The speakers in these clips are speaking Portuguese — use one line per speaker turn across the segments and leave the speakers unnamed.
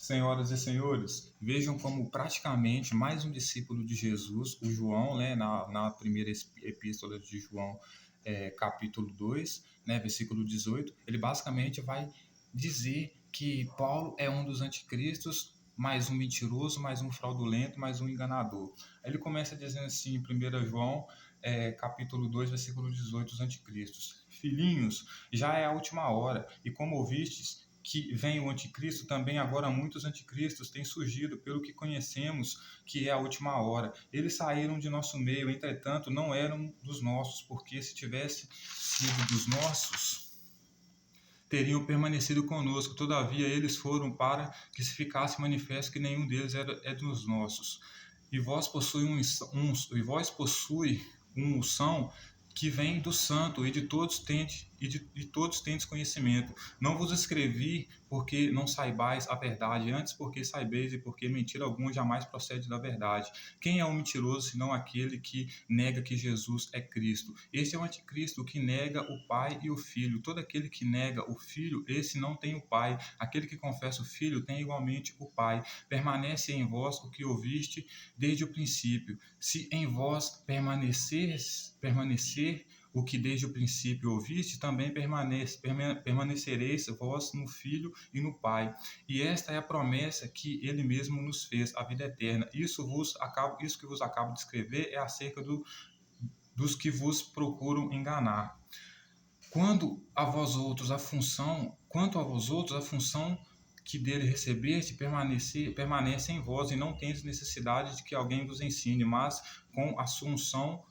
Senhoras e senhores, vejam como praticamente mais um discípulo de Jesus, o João, né, na primeira epístola de João, capítulo 2, né, versículo 18, ele basicamente vai dizer que Paulo é um dos anticristos, mais um mentiroso, mais um fraudulento, mais um enganador. Aí ele começa dizendo assim, em 1 João, capítulo 2, versículo 18, os anticristos. Filhinhos, já é a última hora, e como ouvistes que vem o anticristo, também agora muitos anticristos têm surgido, pelo que conhecemos que é a última hora. Eles saíram de nosso meio, entretanto não eram dos nossos, porque se tivesse sido dos nossos, teriam permanecido conosco. Todavia eles foram para que se ficasse manifesto que nenhum deles é dos nossos. E vós possui uma unção que vem do santo, e de todos tendes conhecimento. Não vos escrevi porque não saibais a verdade, antes porque saibeis, e porque mentira alguma jamais procede da verdade. Quem é o mentiroso senão aquele que nega que Jesus é Cristo? Este é o anticristo, o que nega o Pai e o Filho. Todo aquele que nega o Filho, esse não tem o Pai. Aquele que confessa o Filho tem igualmente o Pai. Permanece em vós o que ouviste desde o princípio. Se em vós permanecer o que desde o princípio ouviste, também permanecereis vós no Filho e no Pai. E esta é a promessa que ele mesmo nos fez, a vida eterna. Isso que vos acabo de escrever é acerca dos que vos procuram enganar. Quanto a vós outros, a função que dele recebeste permanece em vós, e não tendes necessidade de que alguém vos ensine, mas com a sua unção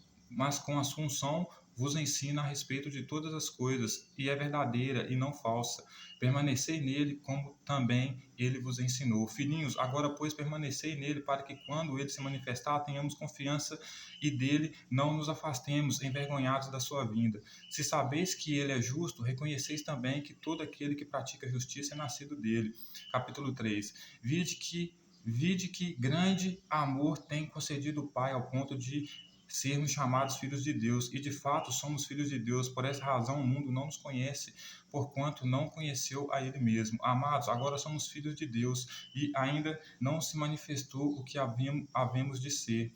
vos ensina a respeito de todas as coisas, e é verdadeira e não falsa. Permanecei nele, como também ele vos ensinou. Filhinhos, agora, pois, permanecei nele, para que quando ele se manifestar, tenhamos confiança e dele não nos afastemos, envergonhados da sua vinda. Se sabeis que ele é justo, reconheceis também que todo aquele que pratica justiça é nascido dele. Capítulo 3. Vide que grande amor tem concedido o Pai ao ponto de sermos chamados filhos de Deus, e de fato somos filhos de Deus. Por essa razão o mundo não nos conhece, porquanto não conheceu a ele mesmo. Amados, agora somos filhos de Deus, e ainda não se manifestou o que havemos de ser.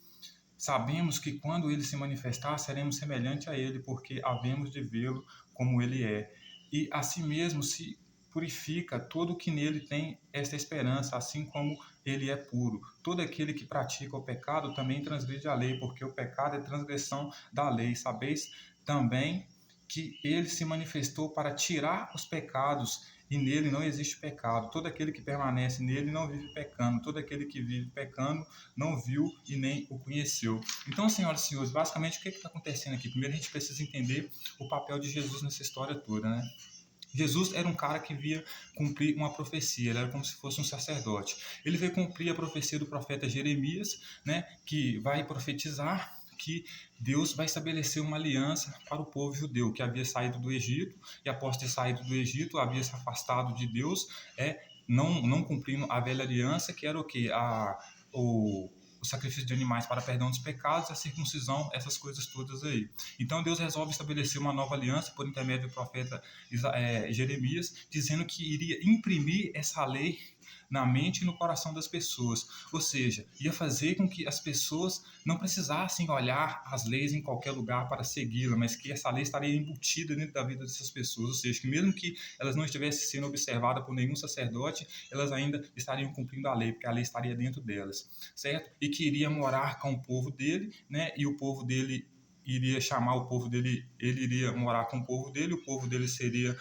Sabemos que quando ele se manifestar, seremos semelhantes a ele, porque havemos de vê-lo como ele é. E assim mesmo se purifica todo que nele tem esta esperança, assim como ele é puro. Todo aquele que pratica o pecado também transgride a lei, porque o pecado é transgressão da lei. Sabeis também que ele se manifestou para tirar os pecados, e nele não existe pecado. Todo aquele que permanece nele não vive pecando. Todo aquele que vive pecando não viu e nem o conheceu. Então, senhoras e senhores, basicamente o que está acontecendo aqui? Primeiro a gente precisa entender o papel de Jesus nessa história toda, né? Jesus era um cara que via cumprir uma profecia, ele era como se fosse um sacerdote. Ele veio cumprir a profecia do profeta Jeremias, né, que vai profetizar que Deus vai estabelecer uma aliança para o povo judeu, que havia saído do Egito, e após ter saído do Egito, havia se afastado de Deus, não cumprindo a velha aliança, que era o quê? O sacrifício de animais para perdão dos pecados, a circuncisão, essas coisas todas aí. Então Deus resolve estabelecer uma nova aliança por intermédio do profeta Jeremias, dizendo que iria imprimir essa lei na mente e no coração das pessoas, ou seja, ia fazer com que as pessoas não precisassem olhar as leis em qualquer lugar para segui-la, mas que essa lei estaria embutida dentro da vida dessas pessoas, ou seja, que mesmo que elas não estivessem sendo observadas por nenhum sacerdote, elas ainda estariam cumprindo a lei, porque a lei estaria dentro delas, certo? E que iria morar com o povo dele, né? E o povo dele iria chamar o povo dele, ele iria morar com o povo dele seria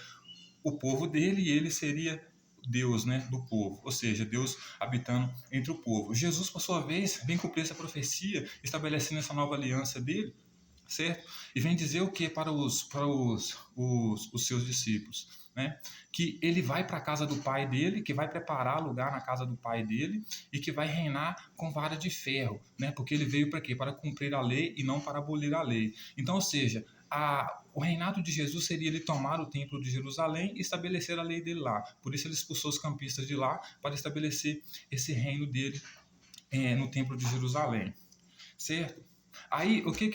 o povo dele, e ele seria Deus, né, do povo, ou seja, Deus habitando entre o povo. Jesus, por sua vez, vem cumprir essa profecia, estabelecendo essa nova aliança dele, certo? E vem dizer o que para os seus discípulos, né? Que ele vai para a casa do pai dele, que vai preparar lugar na casa do pai dele, e que vai reinar com vara de ferro, né? Porque ele veio para quê? Para cumprir a lei e não para abolir a lei. Então, ou seja, o reinado de Jesus seria ele tomar o templo de Jerusalém e estabelecer a lei dele lá. Por isso ele expulsou os campistas de lá para estabelecer esse reino dele no templo de Jerusalém, certo? Aí o que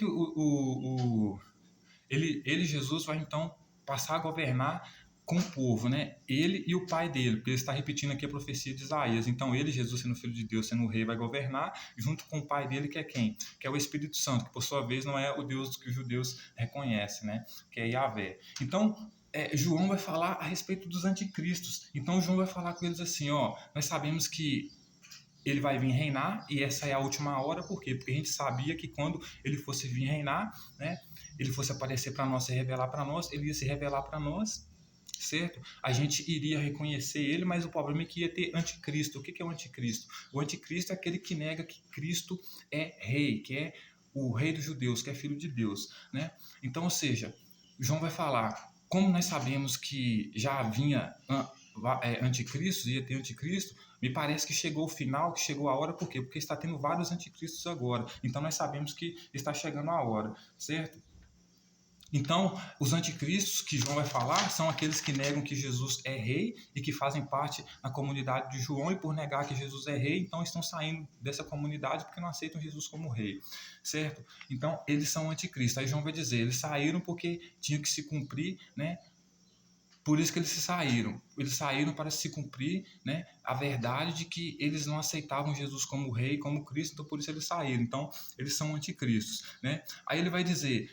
ele Jesus vai então passar a governar com o povo, né? Ele e o pai dele, porque ele está repetindo aqui a profecia de Isaías. Então ele, Jesus sendo filho de Deus, sendo o rei, vai governar, junto com o pai dele, que é quem? Que é o Espírito Santo, que por sua vez não é o Deus que os judeus reconhecem, né? Que é Yahvé. Então, João vai falar a respeito dos anticristos. Então João vai falar com eles assim, ó, nós sabemos que ele vai vir reinar, e essa é a última hora, por quê? Porque a gente sabia que quando ele fosse vir reinar, né, ele fosse aparecer para nós, se revelar para nós, ele ia se revelar para nós, certo? A gente iria reconhecer ele, mas o problema é que ia ter anticristo. O que é o anticristo? O anticristo é aquele que nega que Cristo é rei, que é o rei dos judeus, que é filho de Deus, né? Então, ou seja, João vai falar, como nós sabemos que já havia anticristo, ia ter anticristo, me parece que chegou o final, que chegou a hora, por quê? Porque está tendo vários anticristos agora. Então nós sabemos que está chegando a hora, certo? Então, os anticristos que João vai falar são aqueles que negam que Jesus é rei e que fazem parte da comunidade de João, e por negar que Jesus é rei, então estão saindo dessa comunidade porque não aceitam Jesus como rei, certo? Então, eles são anticristos. Aí João vai dizer, eles saíram porque tinha que se cumprir, né? Por isso que eles saíram. Eles saíram para se cumprir, né, a verdade de que eles não aceitavam Jesus como rei, como Cristo, então por isso eles saíram. Então, eles são anticristos, né? Aí ele vai dizer,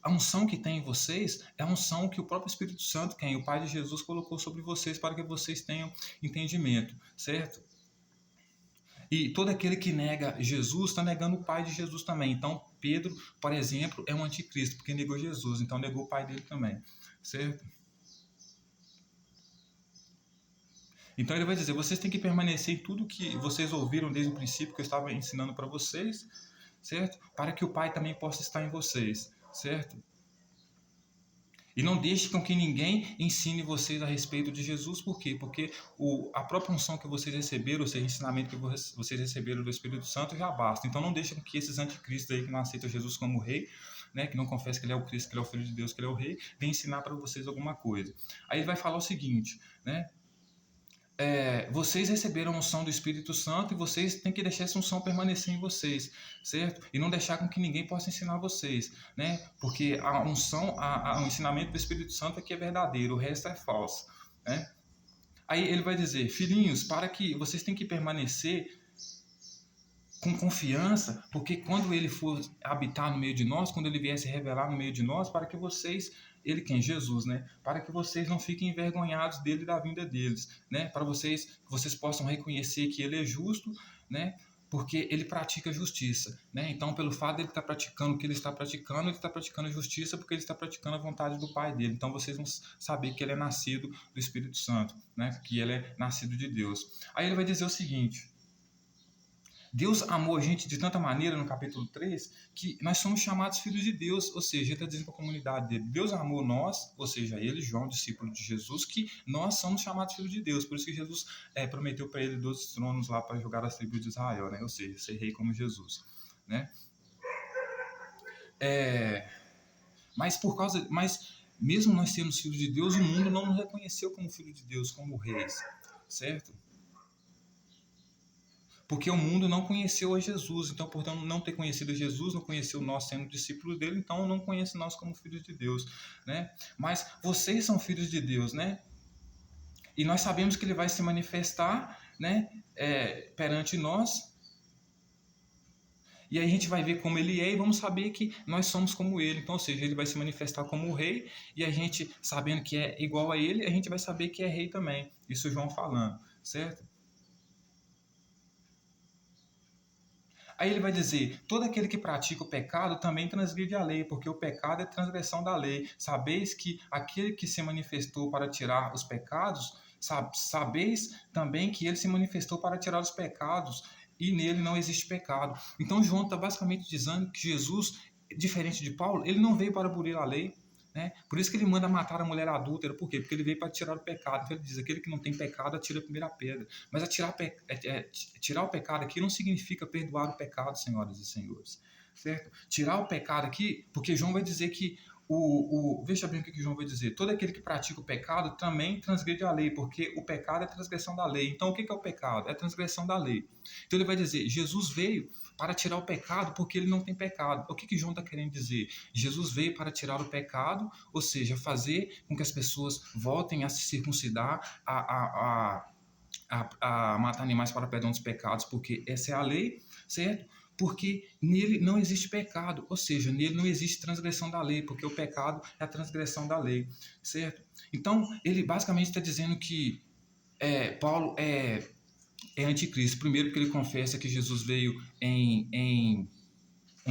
a unção que tem em vocês é a unção que o próprio Espírito Santo, quem o Pai de Jesus, colocou sobre vocês para que vocês tenham entendimento, certo? E todo aquele que nega Jesus está negando o Pai de Jesus também. Então, Pedro, por exemplo, é um anticristo, porque negou Jesus, então negou o Pai dele também, certo? Então ele vai dizer, vocês têm que permanecer em tudo que vocês ouviram desde o princípio, que eu estava ensinando para vocês, certo? Para que o Pai também possa estar em vocês, certo? E não deixe com que ninguém ensine vocês a respeito de Jesus, por quê? Porque a própria unção que vocês receberam, ou seja, o ensinamento que vocês receberam do Espírito Santo já basta. Então não deixe com que esses anticristos aí que não aceitam Jesus como rei, né, que não confessam que ele é o Cristo, que ele é o Filho de Deus, que ele é o rei, venham ensinar para vocês alguma coisa. Aí ele vai falar o seguinte, né? Vocês receberam a unção do Espírito Santo e vocês têm que deixar essa unção permanecer em vocês, certo? E não deixar com que ninguém possa ensinar vocês, né? Porque a unção, o ensinamento do Espírito Santo é que é verdadeiro, o resto é falso, né? Aí ele vai dizer, filhinhos, para que vocês têm que permanecer com confiança, porque quando ele for habitar no meio de nós, quando ele vier se revelar no meio de nós, para que vocês, ele quem? Jesus, né? Para que vocês não fiquem envergonhados dele e da vinda deles, né? Para que vocês possam reconhecer que ele é justo, né? Porque ele pratica justiça, né? Então, pelo fato de ele estar praticando o que ele está praticando justiça porque ele está praticando a vontade do Pai dele. Então, vocês vão saber que ele é nascido do Espírito Santo, né? Que ele é nascido de Deus. Aí ele vai dizer o seguinte, Deus amou a gente de tanta maneira, no capítulo 3, que nós somos chamados filhos de Deus, ou seja, ele está dizendo para a comunidade dele, Deus amou nós, ou seja, ele, João, discípulo de Jesus, que nós somos chamados filhos de Deus, por isso que Jesus prometeu para ele 12 tronos lá para julgar as tribos de Israel, né? Ou seja, ser rei como Jesus, né? Mas mesmo nós sendo filhos de Deus, o mundo não nos reconheceu como filho de Deus, como reis, certo? Porque o mundo não conheceu a Jesus, então, portanto, não ter conhecido a Jesus, não conheceu nós sendo discípulos dele, então não conhece nós como filhos de Deus, né? Mas vocês são filhos de Deus, né? E nós sabemos que ele vai se manifestar, né, perante nós, e aí a gente vai ver como ele é e vamos saber que nós somos como ele. Então, ou seja, ele vai se manifestar como o rei, e a gente, sabendo que é igual a ele, a gente vai saber que é rei também. Isso João falando, certo? Aí ele vai dizer, todo aquele que pratica o pecado também transgride a lei, porque o pecado é transgressão da lei. Sabeis que aquele que se manifestou para tirar os pecados, sabeis também que ele se manifestou para tirar os pecados, e nele não existe pecado. Então João está basicamente dizendo que Jesus, diferente de Paulo, ele não veio para abolir a lei, né? Por isso que ele manda matar a mulher adúltera. Por quê? Porque ele veio para tirar o pecado. Então ele diz, aquele que não tem pecado, atira a primeira pedra. Mas tirar o pecado aqui não significa perdoar o pecado, senhoras e senhores, certo? Tirar o pecado aqui, porque João vai dizer que veja bem o que João vai dizer. Todo aquele que pratica o pecado também transgride a lei, porque o pecado é transgressão da lei. Então, o que é o pecado? É transgressão da lei. Então, ele vai dizer: Jesus veio para tirar o pecado porque ele não tem pecado. O que João está querendo dizer? Jesus veio para tirar o pecado, ou seja, fazer com que as pessoas voltem a se circuncidar, a matar animais para perdão dos pecados, porque essa é a lei, certo? Porque nele não existe pecado, ou seja, nele não existe transgressão da lei, porque o pecado é a transgressão da lei, certo? Então, ele basicamente está dizendo que Paulo é anticristo. Primeiro, porque ele confessa que Jesus veio em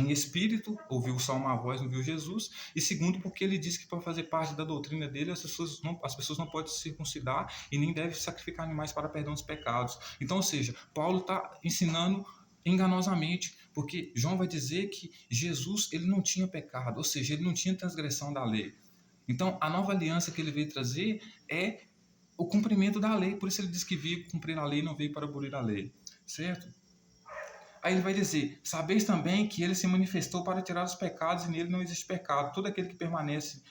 espírito, ouviu só uma voz, não viu Jesus. E segundo, porque ele diz que para fazer parte da doutrina dele, as pessoas não podem se circuncidar e nem devem sacrificar animais para perdão dos pecados. Então, ou seja, Paulo está ensinando enganosamente, porque João vai dizer que Jesus ele não tinha pecado, ou seja, ele não tinha transgressão da lei. Então, a nova aliança que ele veio trazer é o cumprimento da lei, por isso ele diz que veio cumprir a lei, não veio para abolir a lei, certo? Aí ele vai dizer: sabeis também que ele se manifestou para tirar os pecados e nele não existe pecado. Todo aquele que permanece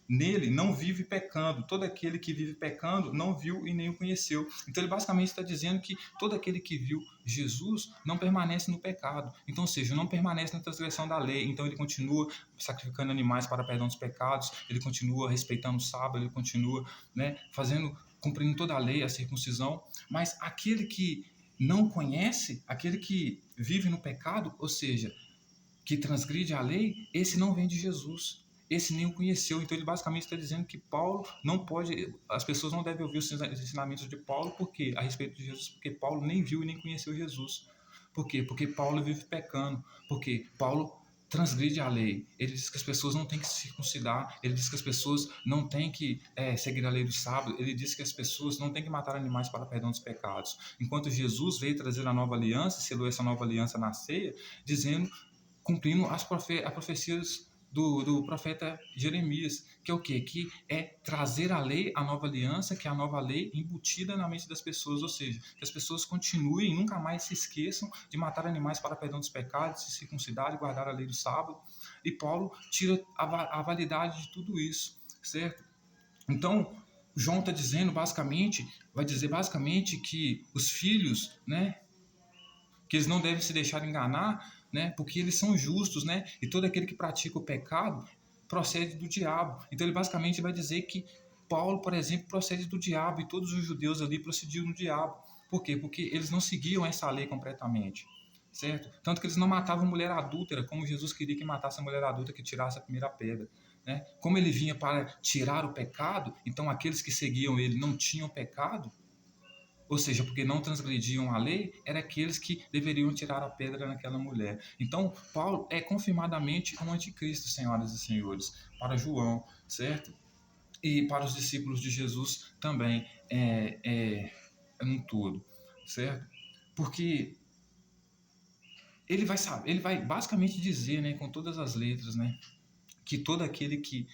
nele não vive pecando. Todo aquele que vive pecando não viu e nem o conheceu. Então ele basicamente está dizendo que todo aquele que viu Jesus não permanece no pecado. Então, ou seja, não permanece na transgressão da lei. Então ele continua sacrificando animais para perdão dos pecados, ele continua respeitando o sábado, ele continua, né, cumprindo toda a lei, a circuncisão. Mas aquele que não conhece, aquele que vive no pecado, ou seja, que transgride a lei, esse não vem de Jesus. Esse nem o conheceu. Então ele basicamente está dizendo que Paulo não pode, as pessoas não devem ouvir os ensinamentos de Paulo, porque a respeito de Jesus, porque Paulo nem viu e nem conheceu Jesus. Por quê? Porque Paulo vive pecando, porque Paulo transgride a lei. Ele diz que as pessoas não têm que se circuncidar, ele diz que as pessoas não têm que seguir a lei do sábado, ele diz que as pessoas não têm que matar animais para perdão dos pecados. Enquanto Jesus veio trazer a nova aliança, selou essa nova aliança na ceia, dizendo, cumprindo as profecias do profeta Jeremias, que é o quê? Que é trazer a lei, a nova aliança, que é a nova lei embutida na mente das pessoas, ou seja, que as pessoas continuem, nunca mais se esqueçam de matar animais para perdão dos pecados, se circuncidar e guardar a lei do sábado. E Paulo tira a validade de tudo isso, certo? Então, João está dizendo basicamente, vai dizer basicamente que os filhos, né, que eles não devem se deixar enganar, né? Porque eles são justos, né? E todo aquele que pratica o pecado procede do diabo. Então ele basicamente vai dizer que Paulo, por exemplo, procede do diabo e todos os judeus ali procediam do diabo. Por quê? Porque eles não seguiam essa lei completamente, certo? Tanto que eles não matavam mulher adúltera, como Jesus queria que matasse a mulher adulta que tirasse a primeira pedra, né? Como ele vinha para tirar o pecado, então aqueles que seguiam ele não tinham pecado, ou seja, porque não transgrediam a lei, eram aqueles que deveriam tirar a pedra naquela mulher. Então, Paulo é confirmadamente um anticristo, senhoras e senhores, para João, certo? E para os discípulos de Jesus também, num todo, certo? Porque ele vai basicamente dizer, né, com todas as letras, né, que todo aquele que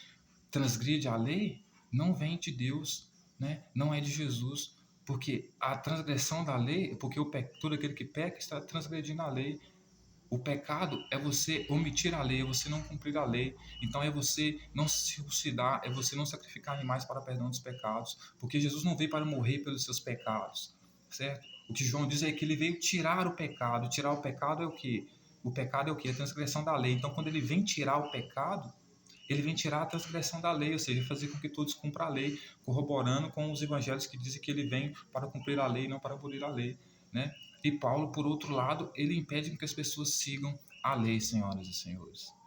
transgride a lei não vem de Deus, né? Não é de Jesus, porque a transgressão da lei, porque todo aquele que peca está transgredindo a lei. O pecado é você omitir a lei, é você não cumprir a lei. Então é você não se circuncidar, é você não sacrificar animais para perdão dos pecados, porque Jesus não veio para morrer pelos seus pecados, certo? O que João diz é que ele veio tirar o pecado. Tirar o pecado é o quê? O pecado é o quê? A transgressão da lei. Então, quando ele vem tirar o pecado, ele vem tirar a transgressão da lei, ou seja, fazer com que todos cumpram a lei, corroborando com os evangelhos que dizem que ele vem para cumprir a lei, não para abolir a lei, né? E Paulo, por outro lado, ele impede que as pessoas sigam a lei, senhoras e senhores.